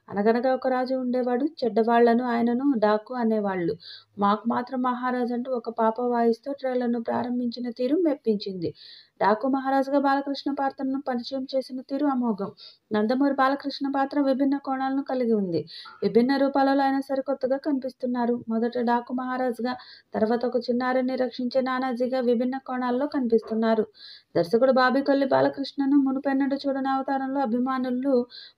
అనగనగా ఒక రాజు ఉండేవాడు. చెడ్డవాళ్లను ఆయనను డాకు అనేవాళ్ళు. మాకు మాత్రం మహారాజ్ అంటూ ఒక పాప వాయిస్‌తో ట్రైలర్‌ను ప్రారంభించిన తీరు మెప్పించింది. డాకు మహారాజుగా బాలకృష్ణ పాత్రను పరిచయం చేసిన తీరు అమోఘం. నందమూరి బాలకృష్ణ పాత్ర విభిన్న కోణాలను కలిగి ఉంది. విభిన్న రూపాలలో ఆయన సరికొత్తగా కనిపిస్తున్నారు. మొదట డాకు మహారాజుగా, తర్వాత ఒక చిన్నారిని రక్షించే నానాజీగా విభిన్న కోణాల్లో కనిపిస్తున్నారు. దర్శకుడు బాబీ కొల్లి బాలకృష్ణను మునుపెన్నడూ చూడని అవతారంలో అభిమానులు,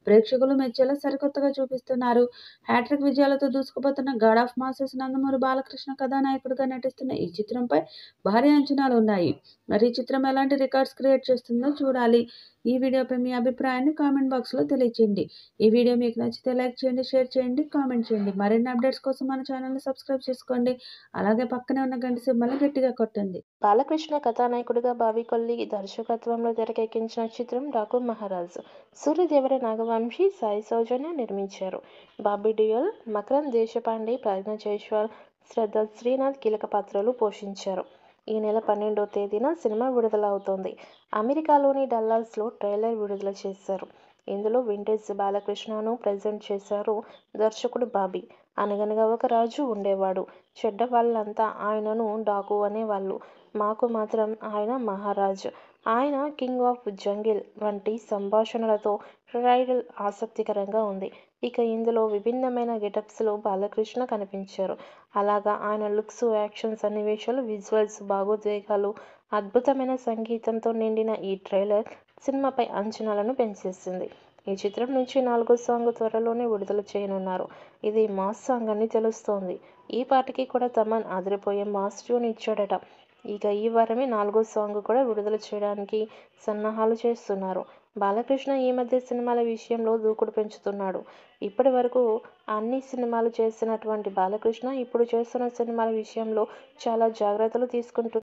ప్రేక్షకులు మెచ్చేలా సరికొత్తగా చూపిస్తున్నారు. హ్యాట్రిక్ విజయాలతో దూసుకుపోతున్న god of masses Nandamuri Balakrishna కథానాయకుడిగా నటిస్తున్న ఈ చిత్రంపై భారీ అంచనాలున్నాయి. మరి ఈ చిత్రం ఎలాంటి రికార్డ్స్ క్రియేట్ చేస్తుందో చూడాలి. ఈ వీడియోపై మీ అభిప్రాయాన్ని కామెంట్ బాక్స్‌లో తెలియచేయండి. ఈ వీడియో మీకు నచ్చితే లైక్ చేయండి, షేర్ చేయండి, కామెంట్ చేయండి. మరిన్ని అప్డేట్స్ కోసం మన ఛానల్‌ని సబ్స్క్రైబ్ చేసుకోండి. అలాగే పక్కనే ఉన్న గంట సింబల్‌ని గట్టిగా కొట్టండి. బాలకృష్ణ కథానాయకుడిగా బాబీ కొల్లి దర్శకత్వంలో తెరకెక్కించిన చిత్రం డాకు మహారాజ్. సూర్యదేవర నాగవంశీ, సాయి సౌజన్య నిర్మించారు. బాబీ డియోల్, మకరంద్ దేశపాండే, ప్రజ్ఞ జైస్వాల్, శ్రద్ధ శ్రీనాథ్ కీలక పాత్రలు పోషించారు. ఈ నెల 12వ తేదీన సినిమా విడుదల అవుతోంది. అమెరికాలోని డల్లాస్లో ట్రైలర్ విడుదల చేశారు. ఇందులో వింటేజ్ బాలకృష్ణను ప్రెజెంట్ చేశారు దర్శకుడు బాబీ. అనగనగా ఒక రాజు ఉండేవాడు. చెడ్డ వాళ్ళంతా ఆయనను డాకు అనేవాళ్ళు. మాకు మాత్రం ఆయన మహారాజ్, ఆయన కింగ్ ఆఫ్ జంగిల్ వంటి సంభాషణలతో ట్రైలర్ ఆసక్తికరంగా ఉంది. ఇక ఇందులో విభిన్నమైన గెటప్స్లో బాలకృష్ణ కనిపించారు. అలాగా ఆయన లుక్స్, యాక్షన్ సన్నివేశాలు, విజువల్స్, భావోద్వేగాలు, అద్భుతమైన సంగీతంతో నిండిన ఈ ట్రైలర్ సినిమాపై అంచనాలను పెంచేసింది. ఈ చిత్రం నుంచి 4వ సాంగ్ త్వరలోనే విడుదల చేయనున్నారు. ఇది మాస్ సాంగ్ అని తెలుస్తోంది. ఈ పాటకి కూడా తమన్ అదిరిపోయే మాస్ ట్యూన్ ఇచ్చాడట. ఇక ఈ వారమే 4వ సాంగ్ కూడా విడుదల చేయడానికి సన్నాహాలు చేస్తున్నారు. బాలకృష్ణ ఈ మధ్య సినిమాల విషయంలో దూకుడు పెంచుతున్నాడు. ఇప్పటి వరకు అన్ని సినిమాలు చేసినటువంటి బాలకృష్ణ ఇప్పుడు చేస్తున్న సినిమాల విషయంలో చాలా జాగ్రత్తలు తీసుకుంటున్నారు.